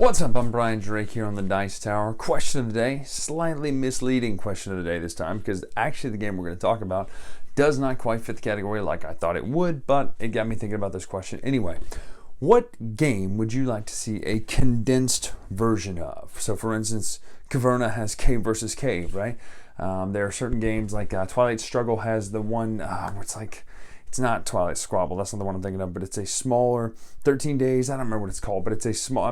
What's up? I'm Bryan Drake here on the Dice Tower. Question of the day, slightly misleading question of the day this time, because actually the game we're going to talk about does not quite fit the category like I thought it would, but it got me thinking about this question anyway. What game would you like to see a condensed version of? So for instance, Caverna has Cave versus Cave, right? There are certain games like Twilight Struggle has the one where it's not Twilight Squabble, that's not the one I'm thinking of, but it's a smaller 13 days, I don't remember what it's called, but it's a small,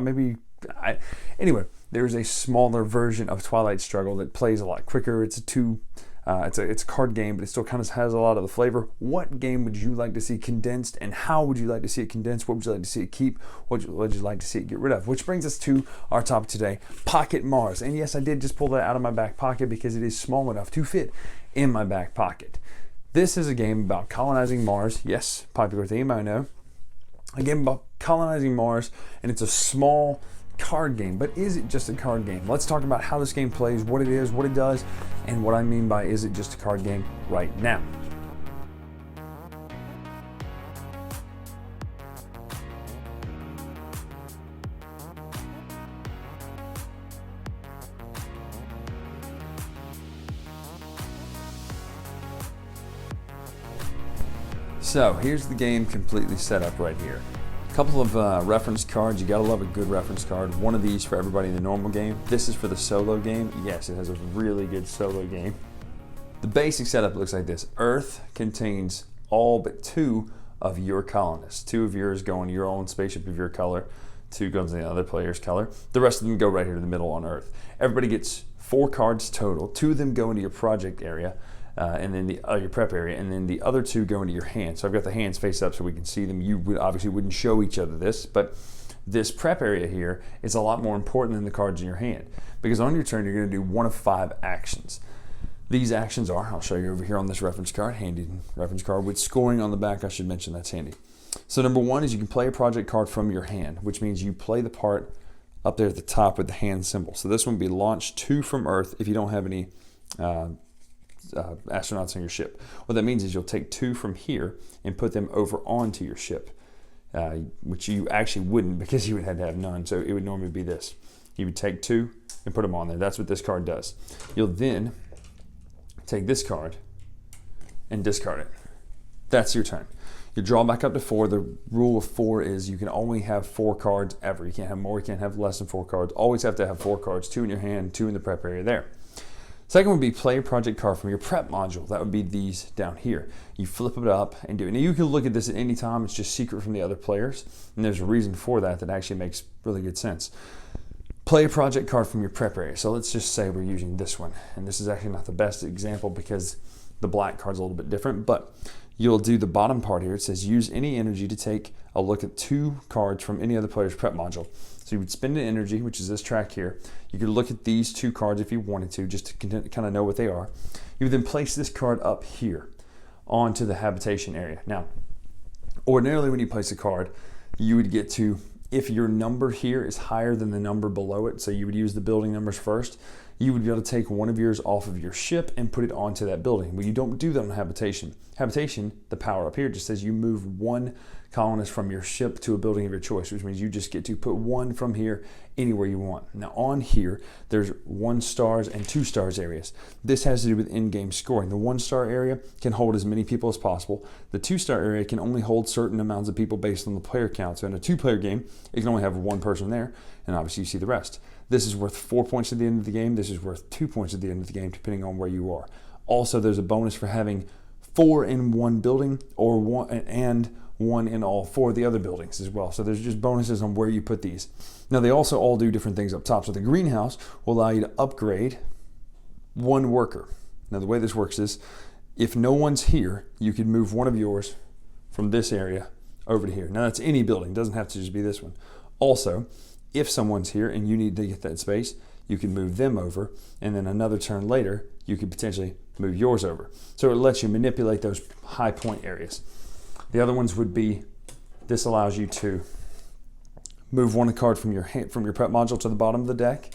anyway, there's a smaller version of Twilight Struggle that plays a lot quicker. It's a card game, but it still kind of has a lot of the flavor. What game would you like to see condensed, and how would you like to see it condensed? What would you like to see it keep? What would you like to see it get rid of? Which brings us to our topic today, Pocket Mars. And yes, I did just pull that out of my back pocket because it is small enough to fit in my back pocket. This is a game about colonizing Mars. Yes, popular theme, I know. A game about colonizing Mars, and it's a small card game, but is it just a card game? Let's talk about how this game plays, what it is, what it does, and what I mean by is it just a card game right now. So here's the game completely set up right here. Couple of reference cards. You gotta love a good reference card. One of these for everybody in the normal game. This is for the solo game. Yes, it has a really good solo game. The basic setup looks like this. Earth contains all but 2 of your colonists. 2 of yours go in your own spaceship of your color. 2 goes in the other player's color. The rest of them go right here to the middle on Earth. Everybody gets 4 cards total. 2 of them go into your project area. And then your prep area, and then the other 2 go into your hand. So I've got the hands face up so we can see them. You obviously wouldn't show each other this, but this prep area here is a lot more important than the cards in your hand, because on your turn you're going to do one of 5 actions. These actions are, I'll show you over here on this reference card, handy reference card with scoring on the back. I should mention that's handy. So number 1 is you can play a project card from your hand, which means you play the part up there at the top with the hand symbol. So this one would be launch 2 from Earth if you don't have any astronauts on your ship. What that means is you'll take 2 from here and put them over onto your ship, which you actually wouldn't, because you would have to have none. So it would normally be this. You would take 2 and put them on there. That's what this card does. You'll then take this card and discard it. That's your turn. You draw back up to 4. The rule of 4 is you can only have 4 cards ever. You can't have more, you can't have less than 4 cards. Always have to have 4 cards, 2 in your hand, 2 in the prep area there. Second would be play a project card from your prep module. That would be these down here. You flip it up and do it. Now you can look at this at any time. It's just secret from the other players. And there's a reason for that that actually makes really good sense. Play a project card from your prep area. So let's just say we're using this one. And this is actually not the best example because the black card's a little bit different. But you'll do the bottom part here. It says use any energy to take a look at 2 cards from any other player's prep module. So you would spend an energy, which is this track here. You could look at these 2 cards if you wanted to, just to kind of know what they are. You would then place this card up here onto the habitation area. Now, ordinarily when you place a card, you would get to, if your number here is higher than the number below it, so you would use the building numbers first, you would be able to take one of yours off of your ship and put it onto that building. Well, you don't do that on habitation. Habitation, the power up here just says you move 1 colonist from your ship to a building of your choice, which means you just get to put 1 from here anywhere you want. Now on here, there's 1 stars and 2 stars areas. This has to do with in-game scoring. The 1-star area can hold as many people as possible. The 2-star area can only hold certain amounts of people based on the player count. So in a 2-player game, it can only have 1 person there, and obviously you see the rest. This is worth 4 points at the end of the game. This is worth 2 points at the end of the game, depending on where you are. Also, there's a bonus for having 4 in one building, or 1 in all 4 of the other buildings as well. So there's just bonuses on where you put these. Now they also all do different things up top. So the greenhouse will allow you to upgrade 1 worker. Now the way this works is, if no one's here, you can move 1 of yours from this area over to here. Now that's any building, it doesn't have to just be this one. Also, if someone's here and you need to get that space, you can move them over, and then another turn later, you could potentially move yours over. So it lets you manipulate those high point areas. The other ones would be, this allows you to move 1 card from your prep module to the bottom of the deck.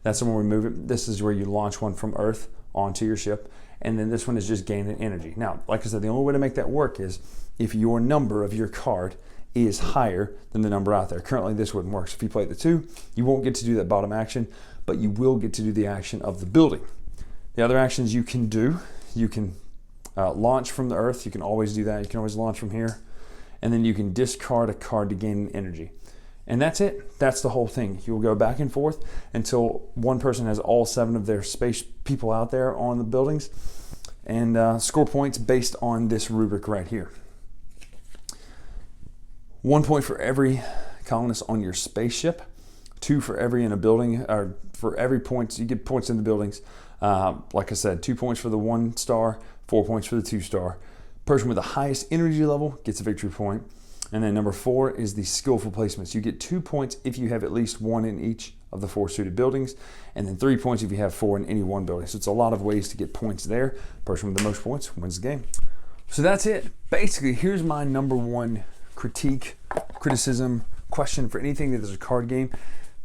That's the one we move it. This is where you launch 1 from Earth onto your ship. And then this one is just gaining energy. Now, like I said, the only way to make that work is if your number of your card is higher than the number out there. Currently, this wouldn't work. So if you play the 2, you won't get to do that bottom action, but you will get to do the action of the building. The other actions you can do, you can launch from the earth. You can always do that. You can always launch from here. And then you can discard a card to gain energy. And that's it. That's the whole thing. You'll go back and forth until one person has all 7 of their space people out there on the buildings, and score points based on this rubric right here. 1 point for every colonist on your spaceship, 2 for every in a building, or for every point, you get points in the buildings. Like I said, 2 points for the 1 star, 4 points for the 2 star. Person with the highest energy level gets a victory point. And then number 4 is the skillful placements. You get 2 points if you have at least 1 in each of the 4 suited buildings, and then 3 points if you have 4 in any one building. So it's a lot of ways to get points there. Person with the most points wins the game. So that's it. Basically, here's my number 1 critique, criticism, question for anything that is a card game.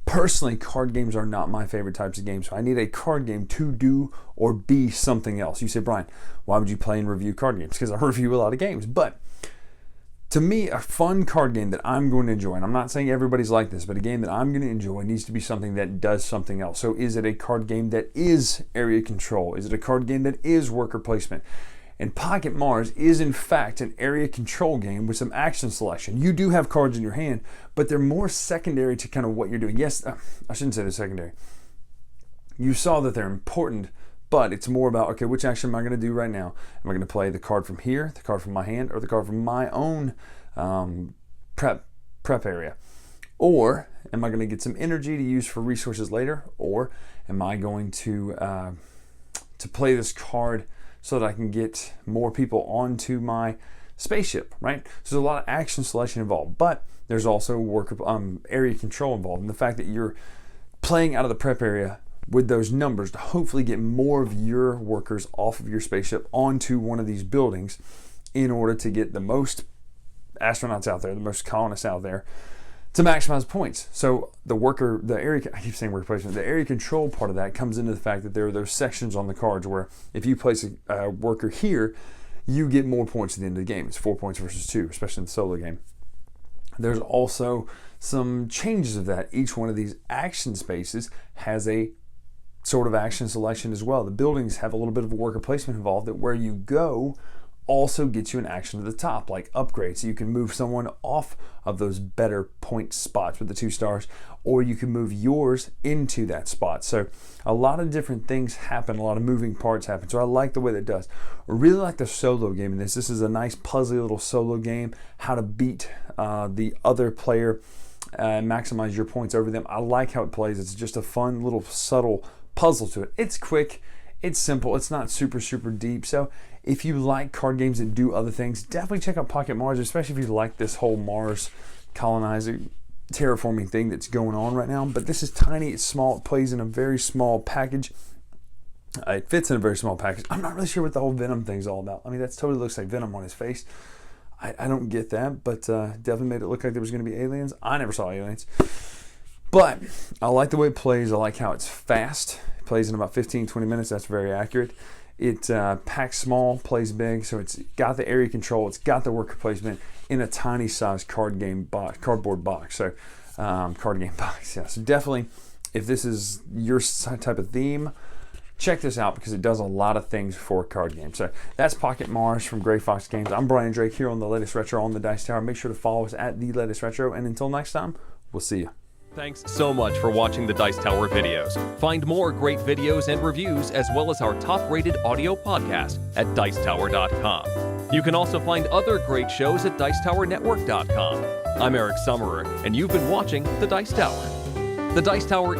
Personally, card games are not my favorite types of games. So I need a card game to do or be something else. You say, Brian, why would you play and review card games? Because I review a lot of games. But to me, a fun card game that I'm going to enjoy, and I'm not saying everybody's like this, but a game that I'm going to enjoy needs to be something that does something else. So is it a card game that is area control? Is it a card game that is worker placement? And Pocket Mars is in fact an area control game with some action selection. You do have cards in your hand, but they're more secondary to kind of what you're doing. Yes, I shouldn't say they're secondary. You saw that they're important, but it's more about, okay, which action am I going to do right now? Am I going to play the card from here, the card from my hand, or the card from my own prep area? Or am I going to get some energy to use for resources later? Or am I going to play this card so that I can get more people onto my spaceship, right? So there's a lot of action selection involved, but there's also area control involved. And the fact that you're playing out of the prep area with those numbers to hopefully get more of your workers off of your spaceship onto one of these buildings in order to get the most astronauts out there, the most colonists out there, to maximize points. So the area control part of that comes into the fact that there are those sections on the cards where if you place a worker here, you get more points at the end of the game. It's 4 points versus 2, especially in the solo game. There's also some changes of that. Each one of these action spaces has a sort of action selection as well. The buildings have a little bit of a worker placement involved that where you go also gets you an action to the top, like upgrades. So you can move someone off of those better point spots with the 2 stars, or you can move yours into that spot. So a lot of different things happen, a lot of moving parts happen. So I like the way that it does. I really like the solo game in this. This is a nice puzzly little solo game, how to beat the other player and maximize your points over them. I like how it plays. It's just a fun little subtle puzzle to it. It's quick, it's simple, it's not super deep. So if you like card games that do other things, definitely check out Pocket Mars, especially if you like this whole Mars colonizing, terraforming thing that's going on right now. But this is tiny, it's small, it plays in a very small package. It fits in a very small package. I'm not really sure what the whole Venom thing's all about. I mean, that totally looks like Venom on his face. I don't get that, but definitely made it look like there was going to be aliens. I never saw aliens. But I like the way it plays. I like how it's fast. It plays in about 15-20 minutes. That's very accurate. It packs small, plays big, so it's got the area control, it's got the worker placement in a tiny size cardboard box. So card game box, yeah. So definitely, if this is your type of theme, check this out because it does a lot of things for card games. So that's Pocket Mars from Gray Fox Games. I'm Bryan Drake here on The Latest Retro on the Dice Tower. Make sure to follow us at The Latest Retro, and until next time, we'll see you. Thanks so much for watching the Dice Tower videos. Find more great videos and reviews as well as our top-rated audio podcast at Dicetower.com. You can also find other great shows at Dicetowernetwork.com. I'm Eric Summerer, and you've been watching The Dice Tower. The Dice Tower